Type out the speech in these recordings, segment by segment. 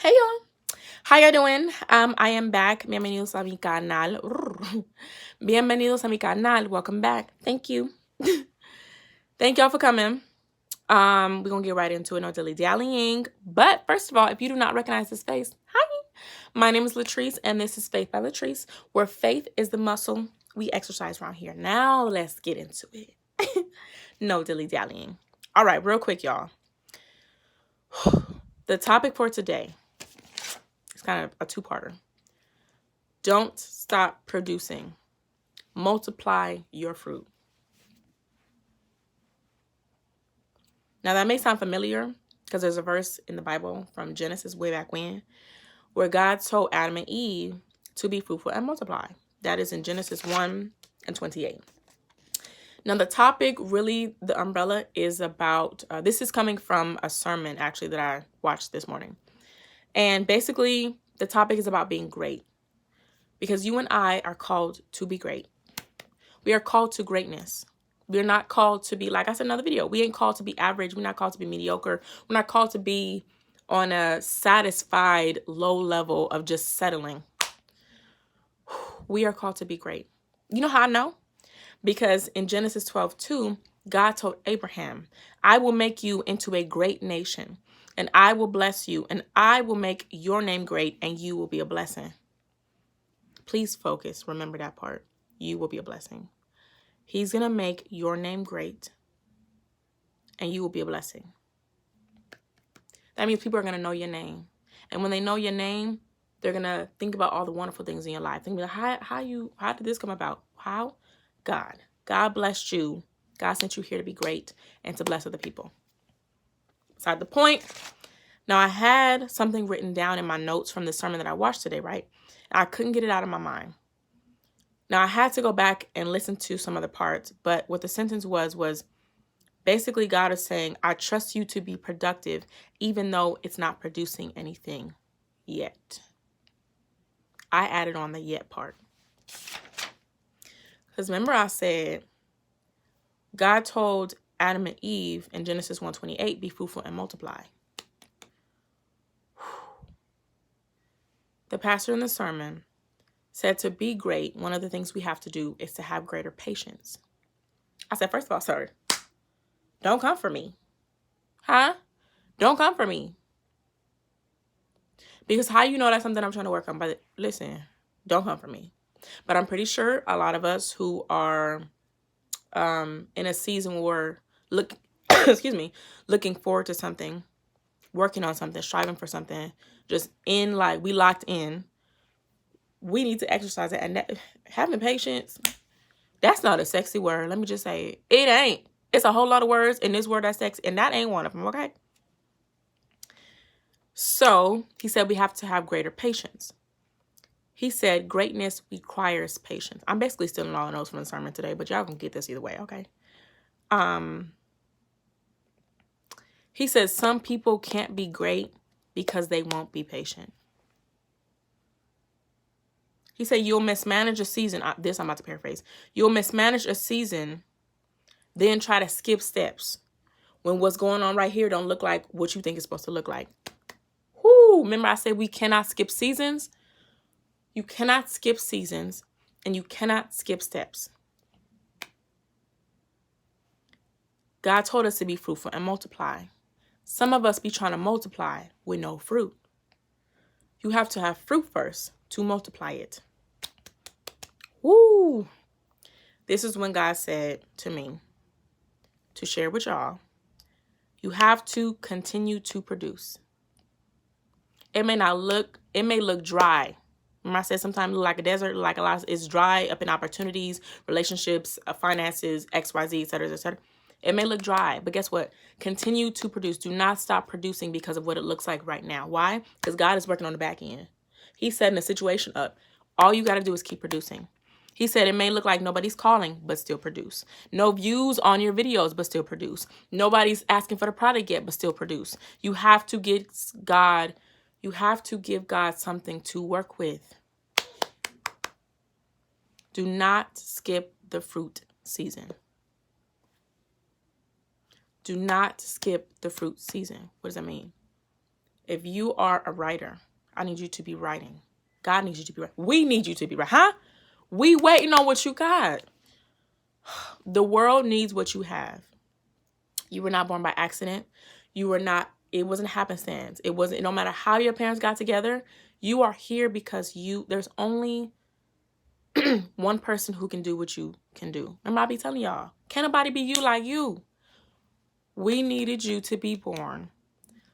Hey y'all, how y'all doing? I am back. Bienvenidos a mi canal. Bienvenidos a mi canal. Welcome back. Thank you. Thank y'all for coming. We're gonna get right into it. No dilly dallying. But first of all, if you do not recognize this face, hi. My name is Latrice, and this is Faith by Latrice, where faith is the muscle we exercise around here. Now let's get into it. No dilly dallying. All right, real quick, y'all. The topic for today. It's kind of a two-parter. Don't stop producing. Multiply your fruit. Now that may sound familiar because there's a verse in the Bible from Genesis way back when where God told Adam and Eve to be fruitful and multiply. That is in Genesis 1:28. Now the topic, really, the umbrella is about, this is coming from a sermon actually that I watched this morning. And basically the topic is about being great. Because you and I are called to be great. We are called to greatness. We're not called to be, like I said in another video, we ain't called to be average. We're not called to be mediocre. We're not called to be on a satisfied low level of just settling. We are called to be great. You know how I know? Because in Genesis 12:2, God told Abraham, I will make you into a great nation, and I will bless you, and I will make your name great, and you will be a blessing. Please focus. Remember that part. You will be a blessing. He's going to make your name great, and you will be a blessing. That means people are going to know your name. And when they know your name, they're going to think about all the wonderful things in your life. Think about how did this come about? How? God. God blessed you. God sent you here to be great and to bless other people. Beside the point. Now, I had something written down in my notes from the sermon that I watched today, right? I couldn't get it out of my mind. Now, I had to go back and listen to some other parts, but what the sentence was basically God is saying, I trust you to be productive, even though it's not producing anything yet. I added on the yet part. Because remember I said, God told Adam and Eve in Genesis 1:28, be fruitful and multiply. The pastor in the sermon said to be great, one of the things we have to do is to have greater patience. I said, first of all, sir, don't come for me. Huh? Don't come for me. Because how you know that's something I'm trying to work on? But listen, don't come for me. But I'm pretty sure a lot of us who are in a season where looking forward to something, working on something, striving for something, just in like we locked in, we need to exercise it. And having patience, that's not a sexy word. Let me just say it ain't. It's a whole lot of words in this word that's sexy, and that ain't one of them, okay? So he said we have to have greater patience. He said greatness requires patience. I'm basically stealing all the notes from the sermon today, but y'all gonna get this either way, okay? He says some people can't be great because they won't be patient. He said you'll mismanage a season. This I'm about to paraphrase. You'll mismanage a season, then try to skip steps when what's going on right here don't look like what you think it's supposed to look like. Whoo! Remember I said we cannot skip seasons? You cannot skip seasons, and you cannot skip steps. God told us to be fruitful and multiply. Some of us be trying to multiply with no fruit. You have to have fruit first to multiply it. Woo! This is when God said to me to share with y'all, you have to continue to produce. It may look dry. Remember I said sometimes it look like a desert, like a lot, it's dry up in opportunities, relationships, finances, XYZ, etc., etc. It may look dry, but guess what? Continue to produce. Do not stop producing because of what it looks like right now. Why? Because God is working on the back end. He's setting the situation up. All you got to do is keep producing. He said it may look like nobody's calling, but still produce. No views on your videos, but still produce. Nobody's asking for the product yet, but still produce. You have to give God something to work with. Do not skip the fruit season. Do not skip the fruit season. What does that mean? If you are a writer, I need you to be writing. God needs you to be writing. We need you to be writing. Huh? We waiting on what you got. The world needs what you have. You were not born by accident. You were not, it wasn't happenstance. It wasn't, no matter how your parents got together, you are here because there's only one person who can do what you can do. Remember, I be telling y'all, can't nobody be you like you. We needed you to be born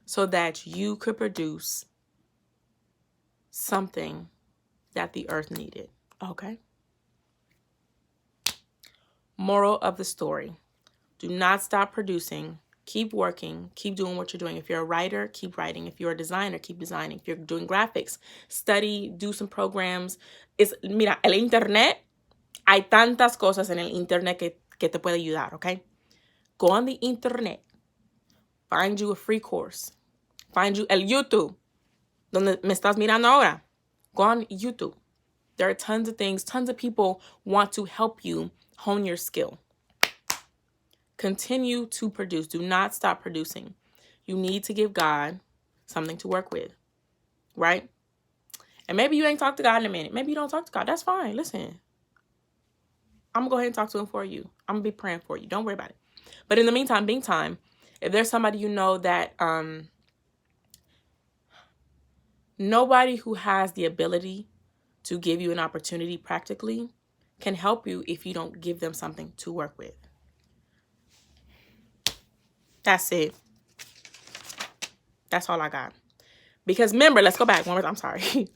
so that you could produce something that the earth needed. Okay? Moral of the story. Do not stop producing. Keep working. Keep doing what you're doing. If you're a writer, keep writing. If you're a designer, keep designing. If you're doing graphics, study, do some programs. Mira, el internet, hay tantas cosas en el internet que te puede ayudar, okay? Go on the internet. Find you a free course. Find you el YouTube. Donde me estás mirando ahora. Go on YouTube. There are tons of things. Tons of people want to help you hone your skill. Continue to produce. Do not stop producing. You need to give God something to work with, right? And maybe you ain't talked to God in a minute. Maybe you don't talk to God. That's fine. Listen, I'm going to go ahead and talk to him for you. I'm going to be praying for you. Don't worry about it. But in the meantime, if there's somebody you know that nobody who has the ability to give you an opportunity practically can help you if you don't give them something to work with. That's it. That's all I got. Because remember, let's go back. One more time. I'm sorry.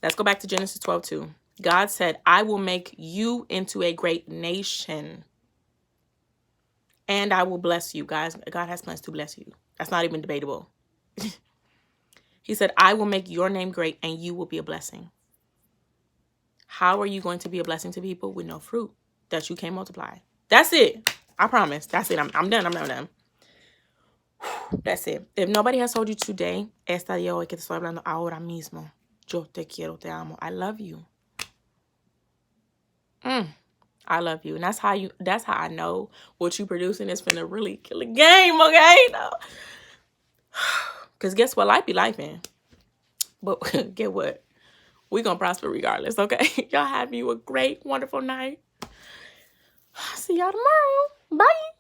Let's go back to Genesis 12:2. God said, I will make you into a great nation. And I will bless you. Guys, God has plans to bless you. That's not even debatable. He said, I will make your name great and you will be a blessing. How are you going to be a blessing to people with no fruit that you can't multiply? That's it. I promise. That's it. I'm done. I'm done. That's it. If nobody has told you today, esta día hoy que te estoy hablando ahora mismo, yo te quiero, te amo. I love you. I love you. And that's how I know what you producing is finna really kill a game, okay? No. Because guess what? Life be life in. But get what? We're going to prosper regardless, okay? Y'all have you a great, wonderful night. See y'all tomorrow. Bye.